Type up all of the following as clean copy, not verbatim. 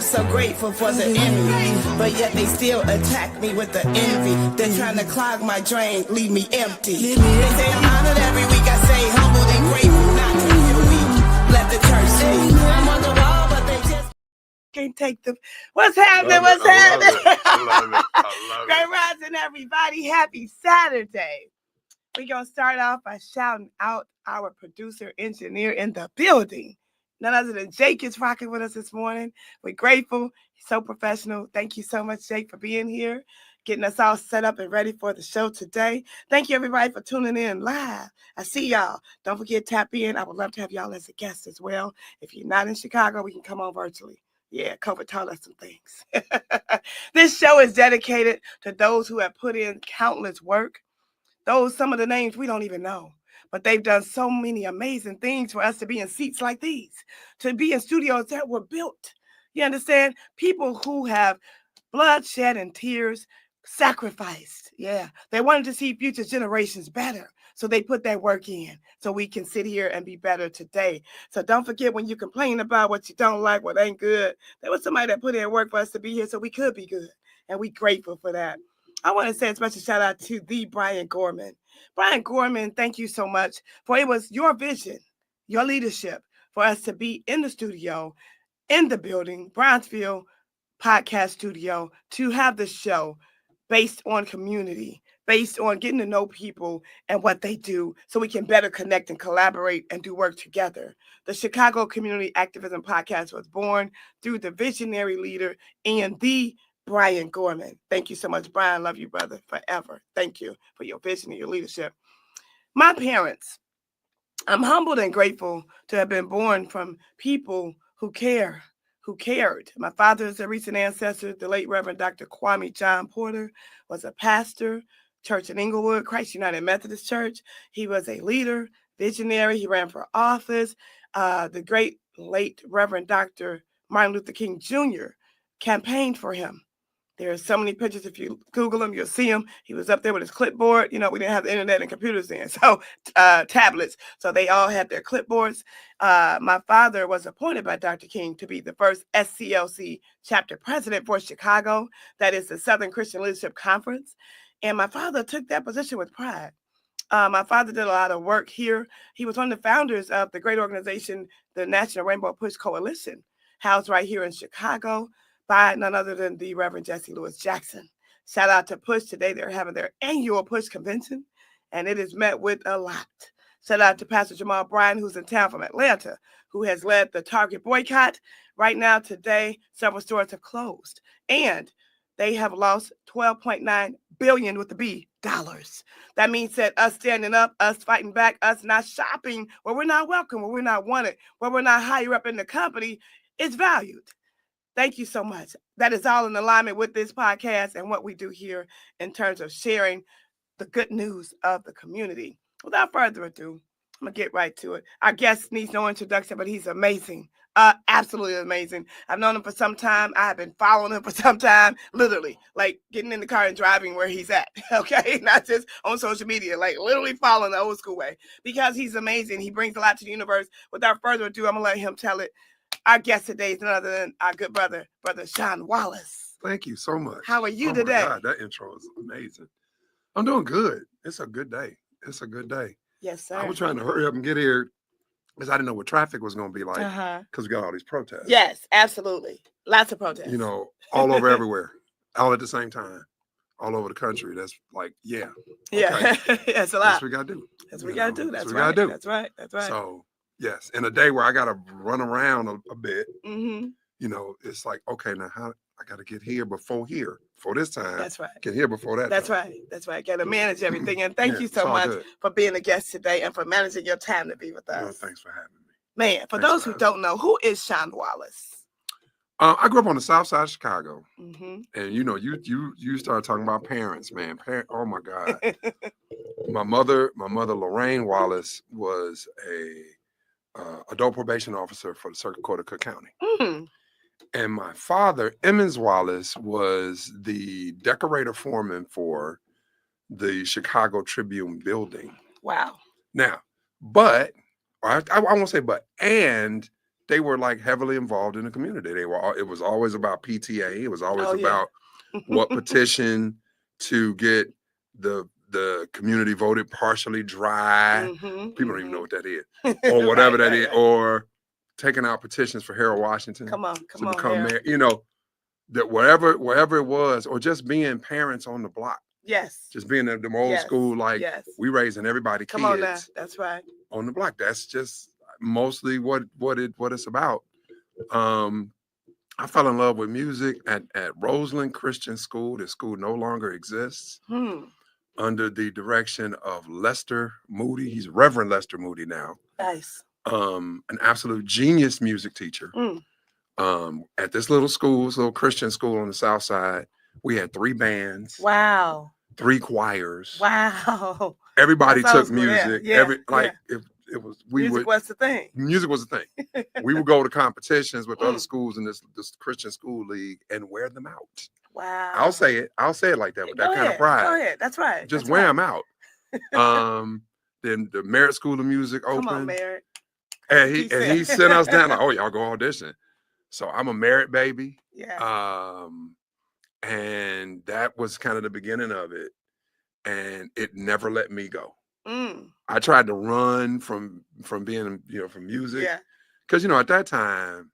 so grateful for the envy, but yet they still attack me with the envy. They're trying to clog my drain, leave me empty. They say I'm honored every week. I say humbled and grateful, not to feel weak. Let the church speak. I'm on the wall, but they just can't take the. What's happening? What's happening? I love it. Great rising, everybody. Happy Saturday. We're going to start off by shouting out our producer engineer in the building. None other than Jake is rocking with us this morning. We're grateful. He's so professional. Thank you so much, Jake, for being here, getting us all set up and ready for the show today. Thank you, everybody, for tuning in live. I see y'all. Don't forget, tap in. I would love to have y'all as a guest as well. If you're not in Chicago, we can come on virtually. Yeah, COVID taught us some things. This show is dedicated to those who have put in countless work. Some of the names we don't even know, but they've done so many amazing things for us to be in seats like these, to be in studios that were built. You understand? People who have bloodshed and tears, sacrificed. Yeah, they wanted to see future generations better. So they put that work in so we can sit here and be better today. So don't forget, when you complain about what you don't like, what ain't good, there was somebody that put in work for us to be here so we could be good. And we're grateful for that. I want to say a special shout out to the Brian Gorman. Brian Gorman, thank you so much, for it was your vision, your leadership for us to be in the studio, in the building, Brownsville Podcast Studio, to have the show based on community, based on getting to know people and what they do so we can better connect and collaborate and do work together. The Chicago Community Activism Podcast was born through the visionary leader and the Brian Gorman. Thank you so much, Brian. Love you, brother, forever. Thank you for your vision and your leadership. My parents, I'm humbled and grateful to have been born from people who care, who cared. My father is a recent ancestor. The late Reverend Dr. Kwame John Porter was a pastor, church in Inglewood, Christ United Methodist Church. He was a leader, visionary. He ran for office. The great late Reverend Dr. Martin Luther King Jr. campaigned for him. There are so many pictures. If you Google him, you'll see him. He was up there with his clipboard. You know, we didn't have the internet and computers then, so tablets. So they all had their clipboards. My father was appointed by Dr. King to be the first SCLC chapter president for Chicago. That is the Southern Christian Leadership Conference. And my father took that position with pride. My father did a lot of work here. He was one of the founders of the great organization, the National Rainbow Push Coalition, housed right here in Chicago, by none other than the Reverend Jesse Lewis Jackson. Shout out to Push. Today they're having their annual Push convention, and it is met with a lot. Shout out to Pastor Jamal Bryan, who's in town from Atlanta, who has led the Target boycott. Right now, today, several stores have closed, and they have lost $12.9 billion with the B dollars. That means that us standing up, us fighting back, us not shopping where we're not welcome, where we're not wanted, where we're not higher up in the company, is valued. Thank you so much. That is all in alignment with this podcast and what we do here in terms of sharing the good news of the community. Without further ado, I'm going to get right to it. Our guest needs no introduction, but he's amazing. Absolutely amazing. I've known him for some time. I have been following him for some time, literally, like getting in the car and driving where he's at, okay? Not just on social media, like literally following the old school way, because he's amazing. He brings a lot to the universe. Without further ado, I'm going to let him tell it. Our guest today is none other than our good brother Shawn Wallace. Thank you so much. How are you today? My God, that intro is amazing. I'm doing good. It's a good day. It's a good day. Yes, sir. I was trying to hurry up and get here because I didn't know what traffic was going to be like because we got all these protests. Yes, absolutely. Lots of protests. You know, all over everywhere, all at the same time, all over the country. That's like, yeah. Yeah, that's a lot. That's what we got to do. That's what we got to do. That's what right. We gotta do. That's right. That's right. So, yes, in a day where I got to run around a bit, mm-hmm. You know, it's like, okay, now how I got to get here before this time. That's right. Get here before that That's time. right. That's right. Got to manage everything. And thank you so much for being a guest today and for managing your time to be with us. Well, thanks for having me. Man, for those who don't know, who is Shawn Wallace? I grew up on the south side of Chicago. Mm-hmm. And, you know, you started talking about parents, man. Oh, my God. My mother, Lorraine Wallace, was a adult probation officer for the Circuit Court of Cook County. Mm-hmm. And my father, Emmons Wallace, was the decorator foreman for the Chicago Tribune building. Wow. Now, but, I won't say but, and they were like heavily involved in the community. It was always about PTA. It was always about what petition to get the community voted partially dry. People don't even know what that is, or whatever that is, or taking out petitions for Harold Washington to become mayor. You know, that wherever it was, or just being parents on the block. Yes. Just being the old school, like we raising everybody kids. On now. That's right. On the block. That's just mostly what it's about. I fell in love with music at Roseland Christian School. The school no longer exists. Under the direction of Lester Moody. He's Reverend Lester Moody now. Nice. An absolute genius music teacher. At this little school, this little Christian school on the South Side, we had 3 bands. Wow. 3 choirs. Wow. Everybody took music. It was music was the thing. Music was the thing. We would go to competitions with other schools in this Christian school league and wear them out. Wow. I'll say it like that with that kind of pride. Go ahead. That's right. Just wear them out. Then the Merritt School of Music opened. Come on, Merritt. And he sent us down like, oh, y'all go audition. So I'm a Merritt baby. Yeah. And that was kind of the beginning of it. And it never let me go. I tried to run from being, from music. Yeah. Because, at that time,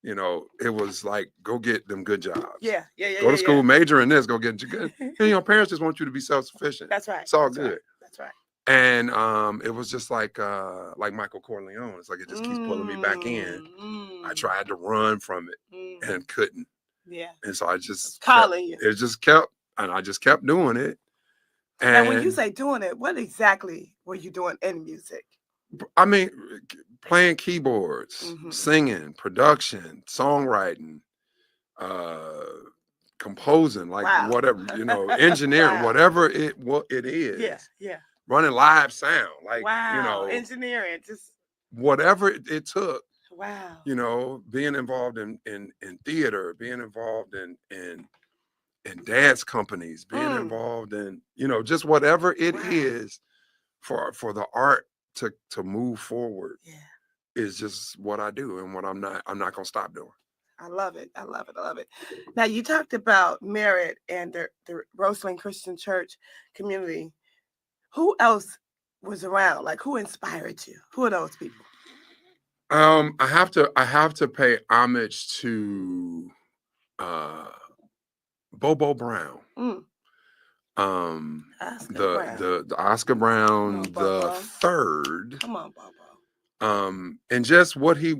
it was like, go get them good jobs. Yeah. Go to school, major in this, go get you good. And, parents just want you to be self-sufficient. That's right. It's all good. That's right. And it was just like Michael Corleone. It's like it just keeps pulling me back in. I tried to run from it and couldn't. Yeah. And so I just I just kept doing it. And when you say doing it, what exactly were you doing in music? I mean, playing keyboards, singing, production, songwriting, composing, like whatever, engineering, whatever it is. Yeah. Running live sound, like engineering, just whatever it took. Wow. Being involved in theater, being involved in dance companies, being involved in, just whatever it is for the art to move forward is just what I do and what I'm not gonna stop doing. I love it. I love it. I love it. Now you talked about Merritt and the Roseland Christian Church community. Who else was around? Like, who inspired you? Who are those people? I have to pay homage to Bobo Brown. The Oscar Brown the third. Come on, Bobo. And just what he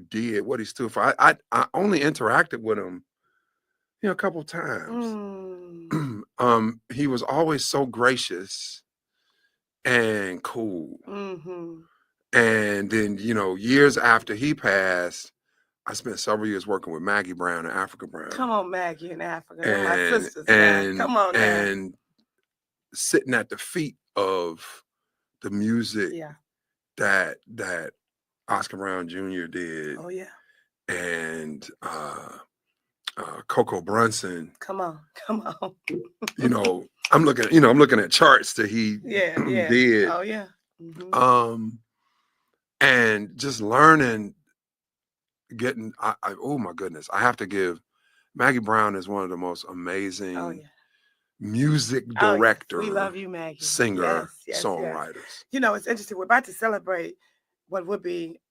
did, what he stood for. I only interacted with him, a couple of times. He was always so gracious and cool. And then, years after he passed, I spent several years working with Maggie Brown and Africa Brown. Come on, Maggie and Africa. My sisters. Come on, and sitting at the feet of the music that Oscar Brown Jr. did. Oh yeah. And Coco Brunson. Come on. I'm looking at charts that he did. Oh yeah. And just learning, oh my goodness, I have to give, Maggie Brown is one of the most amazing music director. We love you, Maggie. Singer, songwriters. It's interesting. We're about to celebrate what would be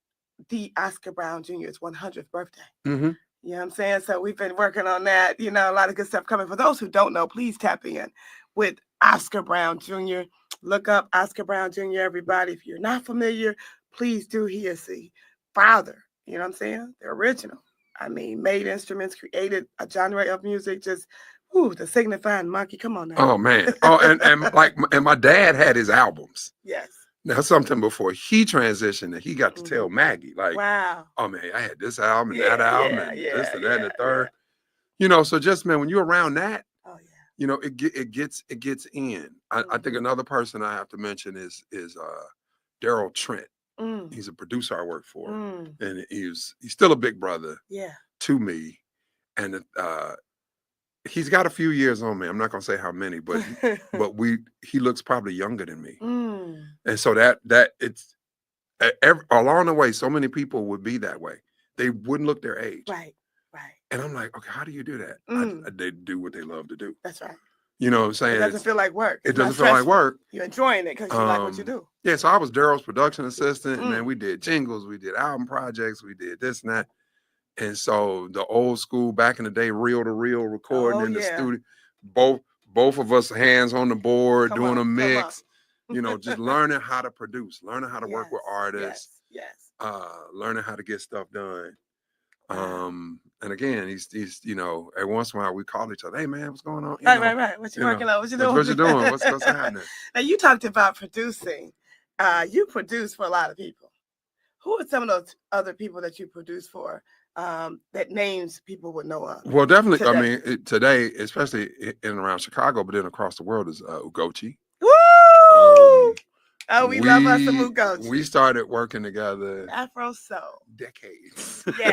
the Oscar Brown Jr.'s 100th birthday. You know what I'm saying? So we've been working on that. A lot of good stuff coming. For those who don't know, please tap in with Oscar Brown Jr. Look up Oscar Brown Jr., everybody. If you're not familiar, please do. He is the father, you know what I'm saying? The original. I mean, made instruments, created a genre of music, just, the signifying monkey. Come on now. Oh, man. And my dad had his albums. Yes. Now, sometime before he transitioned, he got to tell Maggie, like, wow. Oh, man, I had this album and that album and this and that and the third. So just, man, when you're around that, it gets in. I think another person I have to mention is Daryl Trent. He's a producer I work for, and he's still a big brother to me. And he's got a few years on me. I'm not gonna say how many, but he looks probably younger than me. And so that it's along the way, so many people would be that way. They wouldn't look their age. Right. And I'm like, okay, how do you do that? They do what they love to do. That's right. You know what I'm saying? It doesn't feel like work. It doesn't feel like work. You're enjoying it because you like what you do. Yeah, so I was Daryl's production assistant, and then we did jingles, we did album projects, we did this and that. And so the old school, back in the day, reel-to-reel recording in the studio, both of us hands on the board, doing a mix, you know, just learning how to produce, learning how to work with artists, learning how to get stuff done. And again, he's you know, every once in a while we call each other, hey man, what's going on? Right. What you working on? What you doing? What you doing? What's happening? Now you talked about producing. You produce for a lot of people. Who are some of those other people that you produce for? That names people would know of? Well, definitely. Today. I mean, today, especially in and around Chicago, but then across the world is Ugochi. Woo! We love us some Ugochi. We started working together Afro Soul decades ago,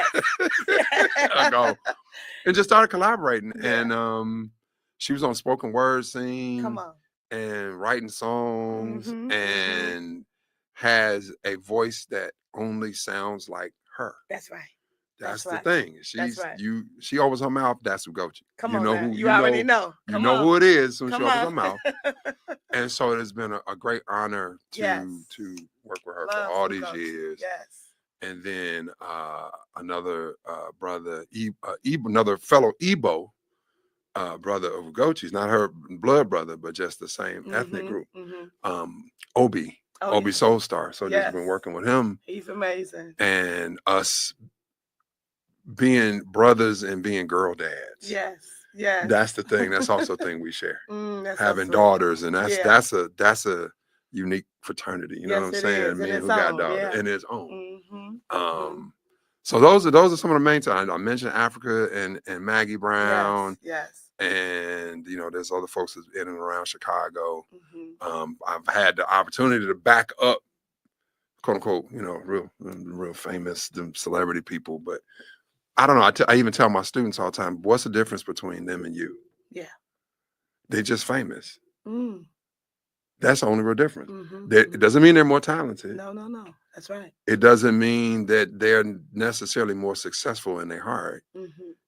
and just started collaborating. And she was on spoken word scene. Come on. And writing songs and has a voice that only sounds like her. That's right. That's the thing. She opens her mouth, that's Ugochi. Come on, you already know. You know who it is when she opens her mouth. And so it has been a great honor to work with her for all these years. Yes. And then another brother, another fellow Igbo brother of Ugochi's, not her blood brother, but just the same ethnic group. Obi Soul Star. So just been working with him. He's amazing. And us being brothers and being girl dads. Yes. That's the thing. That's also a thing we share. Having so daughters, and that's a unique fraternity. You know what I'm saying? Men who got daughters in its own. So those are some of the main times. I mentioned Africa and Maggie Brown. Yes. And you know, there's other folks in and around Chicago. I've had the opportunity to back up, quote unquote, you know, real famous celebrity people. But I don't know. I even tell my students all the time, what's the difference between them and you? Yeah. They're just famous. That's the only real difference. It doesn't mean they're more talented. No. That's right. It doesn't mean that they're necessarily more successful in their heart.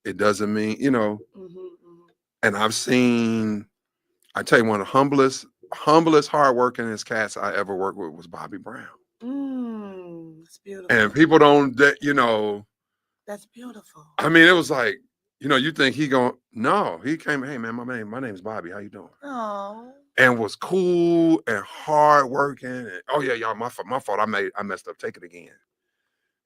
It doesn't mean, you know, and I've seen, I tell you, one of the humblest, hardworkingest cats I ever worked with was Bobby Brown. That's beautiful. And people don't, you know. That's beautiful. I mean, it was like, you know, you think no, he came, hey man, my name is Bobby. How you doing? Oh. And was cool and hardworking. And, oh yeah, y'all, my fault. I messed up. Take it again.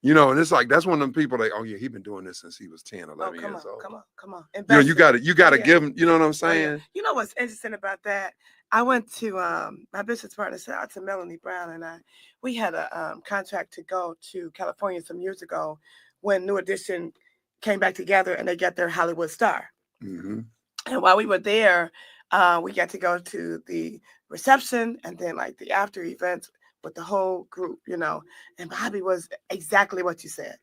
You know, and it's like, that's one of them people that, oh yeah, he been doing this since he was 10, 11 years old. Come on. You know, you gotta give him, you know what I'm saying? You know what's interesting about that? I went to my business partner, shout out to Melanie Brown, and we had a contract to go to California some years ago when New Edition came back together and they got their Hollywood star. And while we were there, we got to go to the reception and then like the after events with the whole group, you know, and Bobby was exactly what you said.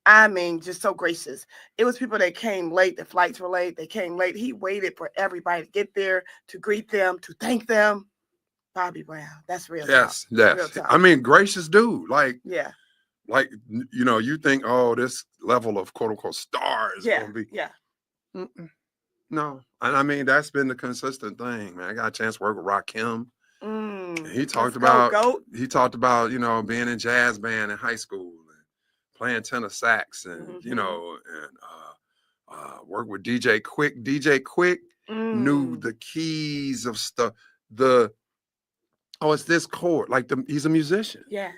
I mean, just so gracious. It was people that came late. The flights were late. They came late. He waited for everybody to get there, to greet them, to thank them. Bobby Brown. That's real. Yes. Real talk. I mean, gracious dude. Like, you know, you think, oh, this level of quote unquote star is going to be. No. And I mean, that's been the consistent thing, man. I got a chance to work with Rakim. He talked about, you know, being in jazz band in high school and playing tenor sax and, you know, and work with DJ Quick. DJ Quick knew the keys of stuff. It's this chord. Like he's a musician. Yes.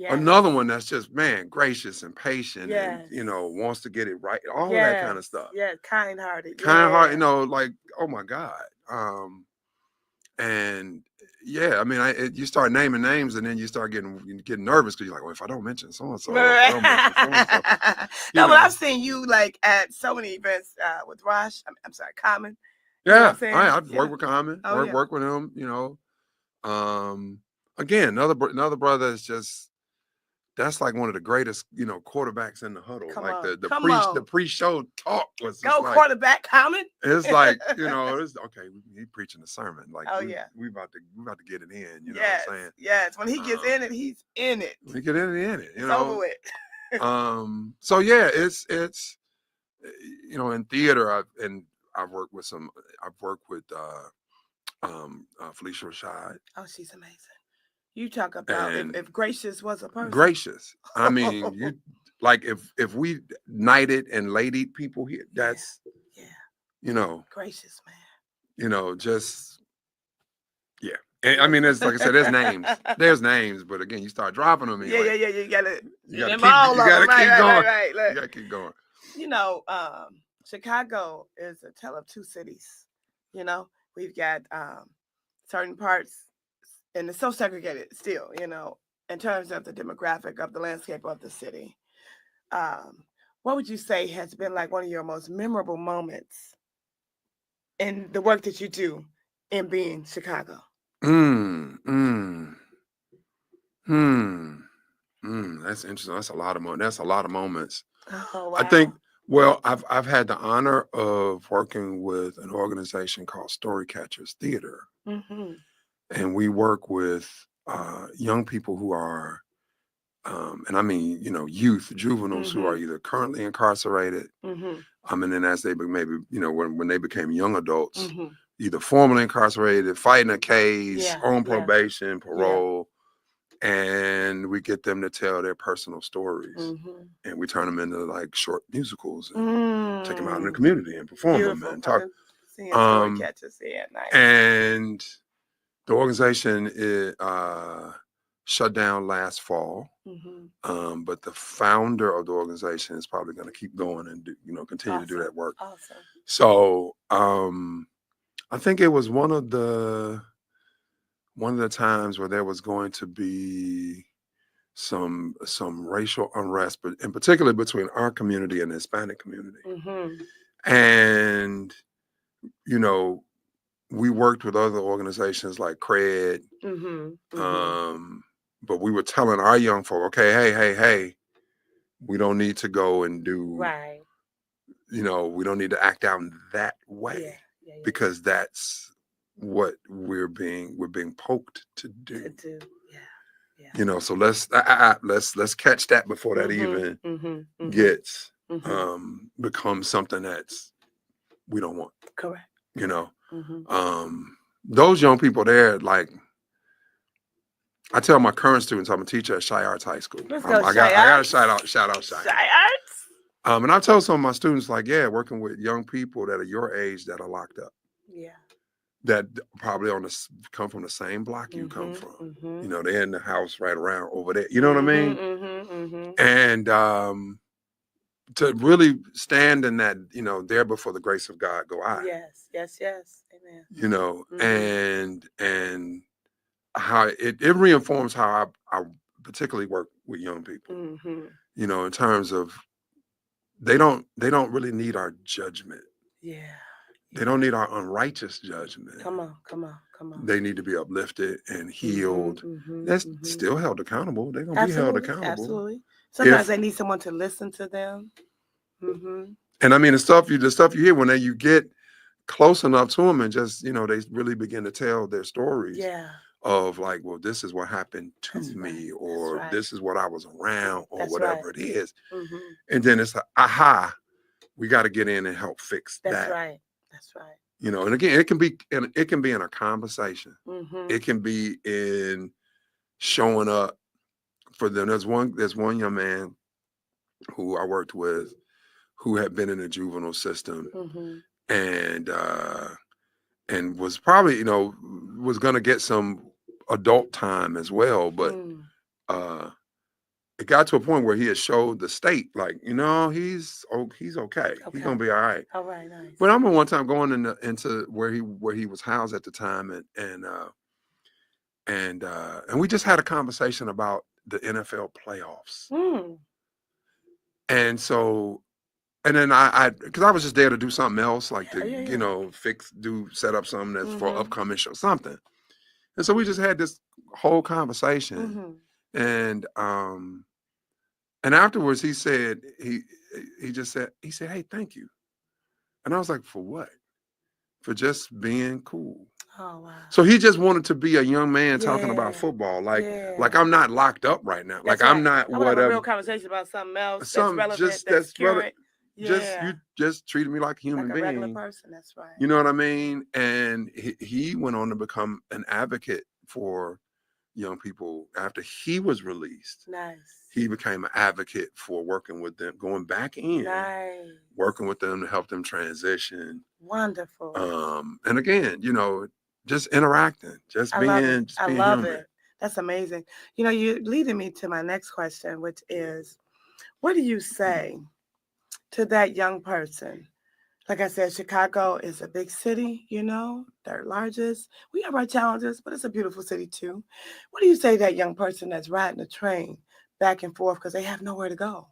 Another one that's just, man, gracious and patient and, you know, wants to get it right. All that kind of stuff. Yeah, kind-hearted. Kind-hearted, you know, like, oh my God. And yeah, I mean, you start naming names and then you start getting nervous because you're like, well, if I don't mention so-and-so. No, but I've seen you like at so many events with Rosh. I'm sorry, Common. Yeah, I've worked with Common, worked with him, you know. Again, another brother is just that's like one of the greatest, quarterbacks in the huddle. Come like on, the come on. the pre-show talk was just Go like, quarterback comment. it's like, it's okay. He preaching a sermon. Like, Oh yeah, we about to get it in. You know yes, what I'm saying? yes. When he gets in it, he's in it. We get in it. It's over with. So yeah, it's in theater. I've worked with Felicia Rashad. Oh, she's amazing. You talk about if Gracious was a person. Gracious. I mean, you like if we knighted and lady people here, that's Gracious, man. Just yeah. And I mean, it's like I said, there's names. There's names, but again, you start dropping them. Yeah. You gotta keep going. Right. You gotta keep going. Chicago is a tale of two cities. We've got certain parts, and it's so segregated still, in terms of the demographic of the landscape of the city. What would you say has been like one of your most memorable moments in the work that you do in being Chicago? That's interesting. That's a lot of moments. Oh, wow. I think. Well, I've had the honor of working with an organization called Storycatchers Theater, and we work with young people who are, and I mean, youth, juveniles who are either currently incarcerated, and then as they maybe, when they became young adults, either formerly incarcerated, fighting a case, on probation, parole. And we get them to tell their personal stories, and we turn them into like short musicals and take them out in the community and perform them and talk. Nice. And the organization shut down last fall, but the founder of the organization is probably going to keep going and continue to do that work. Awesome. So I think it was one of the times where there was going to be some racial unrest, but in particular between our community and the Hispanic community. And we worked with other organizations like CRED, but we were telling our young folk, okay, hey, we don't need to go and do we don't need to act out in that way, because that's what we're being poked to do. So let's catch that before that even gets becomes something that's we don't want. Correct. Those young people there, like I tell my current students, I'm a teacher at Shy Arts High School. I got to shout out Shy Arts. And I tell some of my students, like, working with young people that are your age that are locked up. Yeah. That probably come from the same block you come from. They're in the house right around over there. You know what I mean? And to really stand in that, there before the grace of God go I. Yes. Amen. And how it reinforms how I particularly work with young people. In terms of they don't really need our judgment. Yeah. They don't need our unrighteous judgment. Come on. They need to be uplifted and healed. That's still held accountable. They're gonna be held accountable. Absolutely. Sometimes they need someone to listen to them. And I mean the stuff you hear when you get close enough to them and just they really begin to tell their stories. Yeah. Of like, well, this is what happened to me, or this is what I was around, or whatever it is. And then it's like, aha, we got to get in and help fix that. That's right. And again, it can be in a conversation. It can be in showing up for them. There's one young man who I worked with who had been in the juvenile system and was probably, was going to get some adult time as well. But it got to a point where he had showed the state, like, he's okay. He's going to be all right. All right, nice. But I remember one time going into where he was housed at the time, and we just had a conversation about the NFL playoffs. And so, and then because I was just there to do something else, like to set up something that's for upcoming show, something. And so we just had this whole conversation, and And afterwards, he said, he said, hey, thank you. And I was like, for what? For just being cool. Oh wow. So he just wanted to be a young man talking about Yeah. football. Like Yeah. I'm not locked up right now. That's Like I'm right. not I want to have a real whatever. conversation about something else that's Some relevant, just that's relevant. current. Just Yeah. you just treated me like a Like human a regular being. person. That's right. You know what I mean? And he went on to become an advocate for young people after he was released. Nice. He became an advocate for working with them, going back in, Nice. working with them to help them transition. Wonderful. And again, you know, just interacting, just being love human. it. That's amazing. You know, you're leading me to my next question, which is, what do you say to that young person? Like I said, Chicago is a big city, you know, third largest. We have our challenges, but it's a beautiful city too. What do you say to that young person that's riding a train back and forth because they have nowhere to go?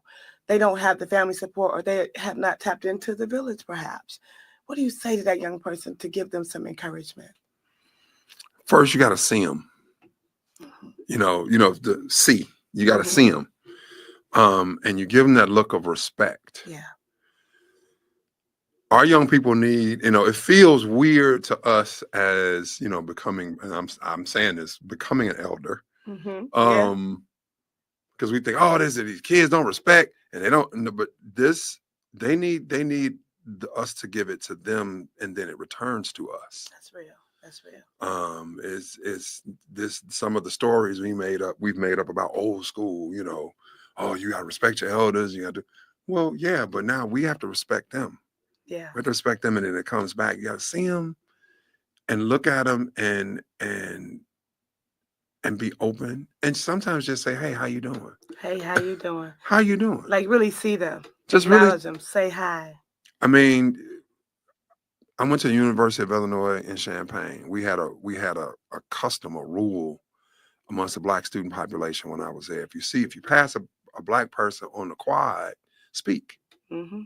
They don't have the family support, or they have not tapped into the village, perhaps. What do you say to that young person to give them some encouragement? First, you got to see them. You know, the see. You got to see them, and you give them that look of respect. Yeah. Our young people need, you know, it feels weird to us as, you know, becoming, and I'm saying this, becoming an elder. Yeah. Because we think, oh, these kids don't respect, and they don't. No, but they need us to give it to them, and then it returns to us. That's real. That's real. Is this some of the stories we've made up about old school? You know, oh, you got to respect your elders. You got to, well, yeah, but now we have to respect them. Yeah. We have to respect them, and then it comes back. You got to see them and look at them and be open, and sometimes just say, hey, how you doing? Hey, how you doing? How you doing? Like really see them. Just acknowledge really them. Say hi. I mean, I went to the University of Illinois in Champaign. We had a custom, a rule amongst the Black student population when I was there. If you pass a Black person on the quad, speak. Mm-hmm.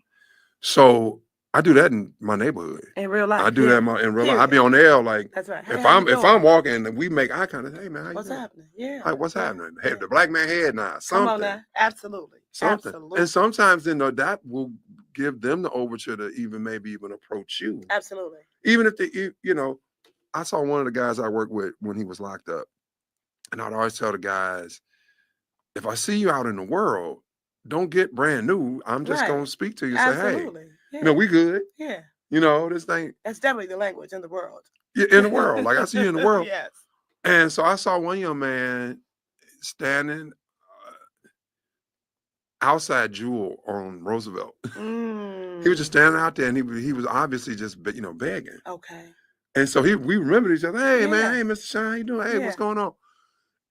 So I do that in my neighborhood. In real life. I do that in real life. I be on the L like, that's right. Hey, if I'm walking and we make eye contact, hey man, how what's you doing? happening? Yeah. Like, what's happening? Hey, the Black man head nod. Something. Come on now. Absolutely. Something. Absolutely. And sometimes that will give them the overture to maybe even approach you. Absolutely. Even if you know, I saw one of the guys I worked with when he was locked up, and I'd always tell the guys, if I see you out in the world, don't get brand new. I'm just gonna speak to you and say, hey, yeah. you know, we good. Yeah. You know, this thing. That's definitely the language in the world. Yeah, in the world. Like I see you in the world. Yes. And so I saw one young man standing outside Jewel on Roosevelt. He was just standing out there, and he was obviously just begging. Okay. And so we remembered each other. Hey man, hey Mr. Shawn, how you doing? Hey, what's going on?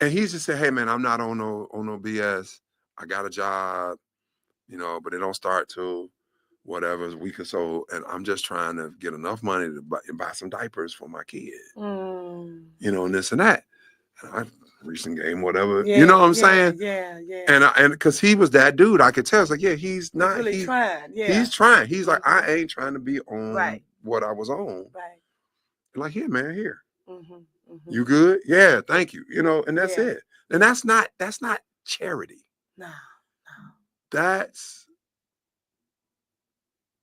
And he just said, hey man, I'm not on no BS. I got a job, but it don't start till whatever, a week or so, and I'm just trying to get enough money to buy some diapers for my kid. And this and that. And I recent game, whatever. You know what I'm saying? Yeah. And because he was that dude, I could tell. It's like, yeah, he's not really trying. Yeah. He's trying. He's like, I ain't trying to be on what I was on. Right. Like, here, man, here. You good? Yeah, thank you. And that's it. And that's not charity. No.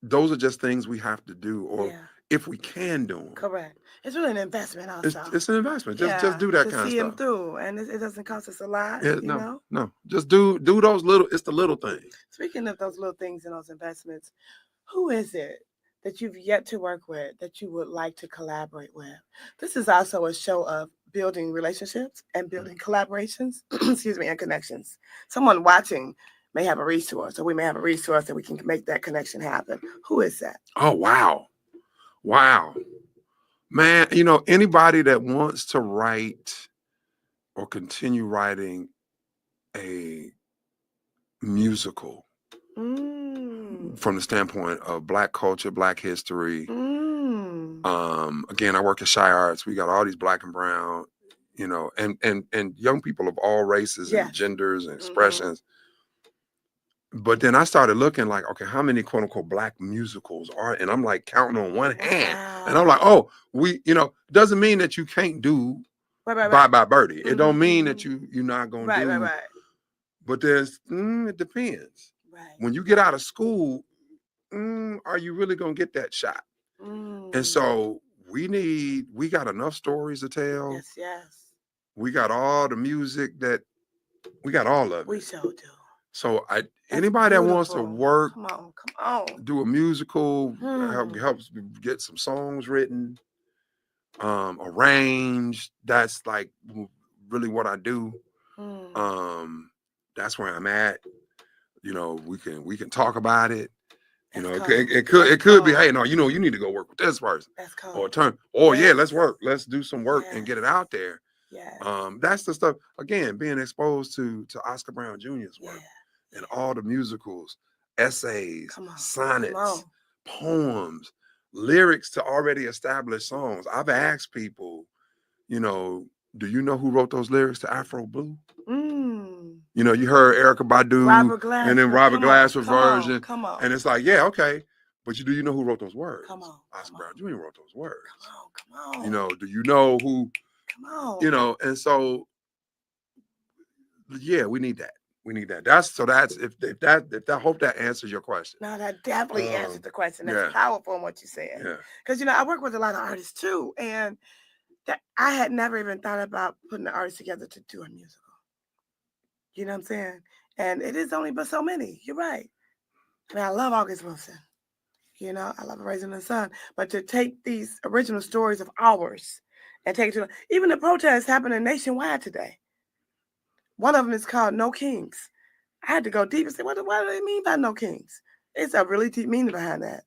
Those are just things we have to do, or if we can do them. Correct. It's really an investment also. It's an investment. Just do that kind of stuff. To see them through, and it doesn't cost us a lot. No. Just do those little. It's the little things. Speaking of those little things and those investments, who is it that you've yet to work with that you would like to collaborate with? This is also a show of building relationships and building collaborations. And connections. Someone watching may have a resource, or we may have a resource that we can make that connection happen. Who is that? Oh, wow. Man, anybody that wants to write or continue writing a musical from the standpoint of Black culture, Black history. Again, I work at Shy Arts. We got all these Black and brown, and young people of all races and genders and expressions. But then I started looking like, okay, how many quote unquote Black musicals are, and I'm like counting on one hand. And I'm like, oh, doesn't mean that you can't do Bye Bye Birdie. It don't mean that you're not gonna do. Right. But it depends. Right. When you get out of school, are you really gonna get that shot? And so we got enough stories to tell. Yes, yes. We got all the music we got all of it. We sure do. So That's anybody that wants to beautiful. work, Come on. do a musical, helps get some songs written, arranged. That's like really what I do. That's where I'm at. You know, we can talk about it. You know, it could be, hey, no, you know, you need to go work with this person. That's cool. Or yeah, let's work. Let's do some work and get it out there. Yeah. That's the stuff. Again, being exposed to Oscar Brown Jr.'s work and all the musicals, essays, sonnets, poems, lyrics to already established songs. I've asked people, you know, do you know who wrote those lyrics to Afro Blue? You know, you heard Erykah Badu and then Robert Glasper version. Come on. And it's like, yeah, okay. But do you know who wrote those words? Come on. Oscar Brown Jr. wrote those words. Come on. You know, do you know who? Come on. You know, and so, yeah, we need that. We need that. That's if I hope that answers your question. No, that definitely answers the question. That's powerful in what you said. Yeah. Because, you know, I work with a lot of artists too. And that I had never even thought about putting the artists together to do a musical. You know what I'm saying? And it is only but so many. You're right. I mean, I love August Wilson. You know, I love Raising the Sun. But to take these original stories of ours and take it to even the protests happening nationwide today. One of them is called No Kings. I had to go deep and say, what do they mean by No Kings? It's a really deep meaning behind that.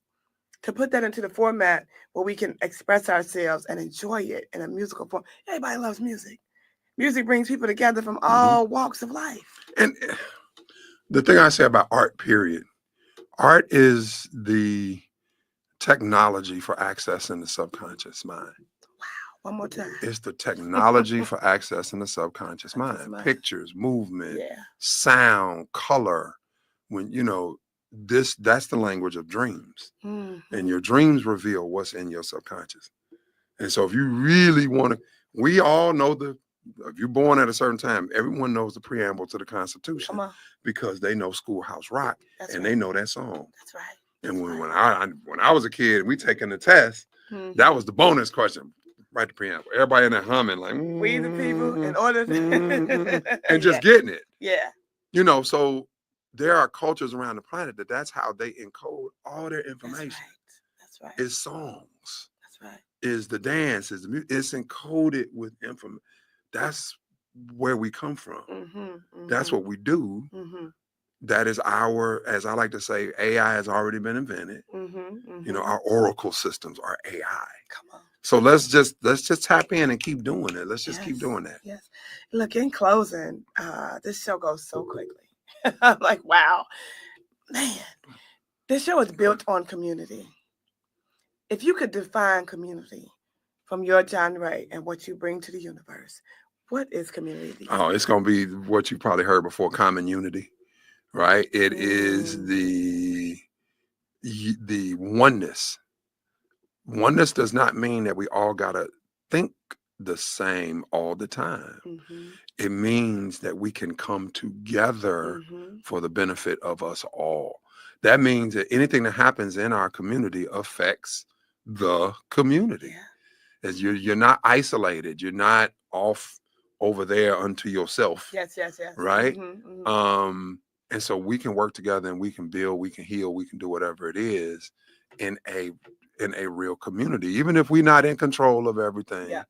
To put that into the format where we can express ourselves and enjoy it in a musical form. Everybody loves music. Music brings people together from all walks of life. And the thing I say about art, period, art is the technology for accessing the subconscious mind. Wow. One more time. It's the technology for accessing the subconscious mind. Pictures, movement, sound, color. When, you know, that's the language of dreams. And your dreams reveal what's in your subconscious. And so if you really want to, we all know if you're born at a certain time, everyone knows the preamble to the Constitution because they know Schoolhouse Rock they know that song. That's right. And when I was a kid, we taking the test. That was the bonus question. Write the preamble. Everybody in there humming like we the people in order and just getting it. Yeah. You know, so there are cultures around the planet that's how they encode all their information. That's right. It's songs. That's right. Is the dance, is the music, it's encoded with information. That's where we come from. That's what we do. That is as I like to say, AI has already been invented. You know, our oracle systems are AI. Come on. So let's just tap in and keep doing it. Let's just keep doing that. Yes. Look, in closing, this show goes so quickly. I'm like, wow, man, this show is built on community. If you could define community from your genre and what you bring to the universe, what is community? Oh, it's going to be what you probably heard before, common unity, right? It is the oneness. Oneness does not mean that we all got to think the same all the time. It means that we can come together for the benefit of us all. That means that anything that happens in our community affects the community. As you're not isolated, you're not off over there unto yourself. Yes. Right? And so we can work together and we can build, we can heal, we can do whatever it is in a real community. Even if we're not in control of everything,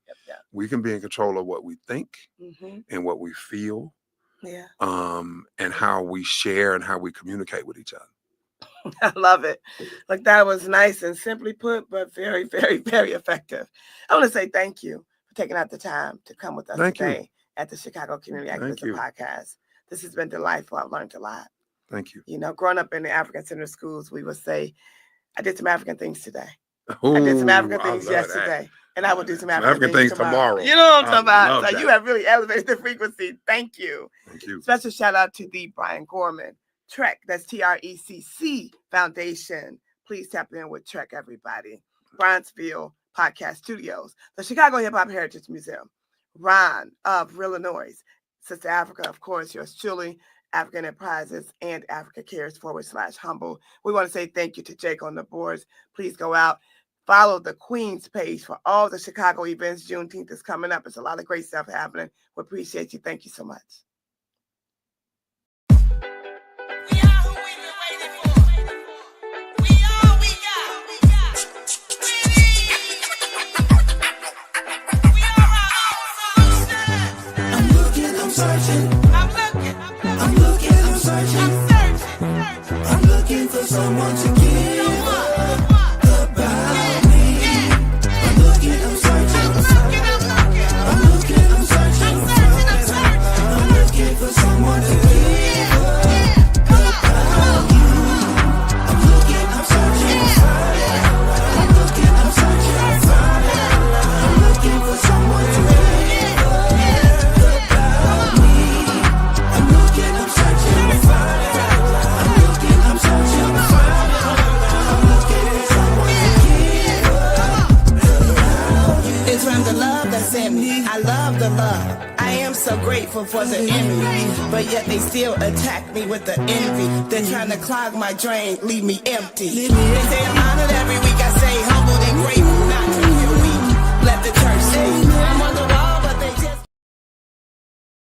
we can be in control of what we think and what we feel. And how we share and how we communicate with each other. I love it. Like, that was nice and simply put, but very, very, very effective. I want to say thank you for taking out the time to come with us today at the Chicago Community Activism Podcast. This has been delightful. I've learned a lot. Thank you. You know, growing up in the African Center schools, we would say, I did some African things today. Ooh, I did some African things yesterday. And I will do some African things tomorrow. tomorrow. You know what I'm talking about? So you have really elevated the frequency. Thank you. Thank you. Special shout out to the Brian Gorman Trek. That's TRECC Foundation. Please tap in with Trek, everybody. Bronzeville Podcast Studios. The Chicago Hip Hop Heritage Museum. Ron of Illinois. Sista Afrika, of course, yours truly. African Enterprises and Africa Cares /humble. We want to say thank you to Jake on the boards. Please go out. Follow the Queen's page for all the Chicago events. Juneteenth is coming up. It's a lot of great stuff happening. We appreciate you. Thank you so much. We are who we've been waiting for. We are we got. We are our own solution. I'm looking, I'm searching. I'm looking, I'm searching. I'm searching. I'm looking for someone to give about me. I'm looking, I'm searching. I'm looking, I'm searching. I'm looking for someone to give about you. I'm looking, I'm searching. I'm looking, I'm searching. I'm looking for someone to give about me. I'm looking, I'm searching. I'm looking, I'm searching. I'm looking for someone to give about you. It's from the love that's in me. I love the love. I am so grateful for the enemy, but yet they still attack me with the envy. They're trying to clog my drain, leave me empty. They say I'm honored every week. I say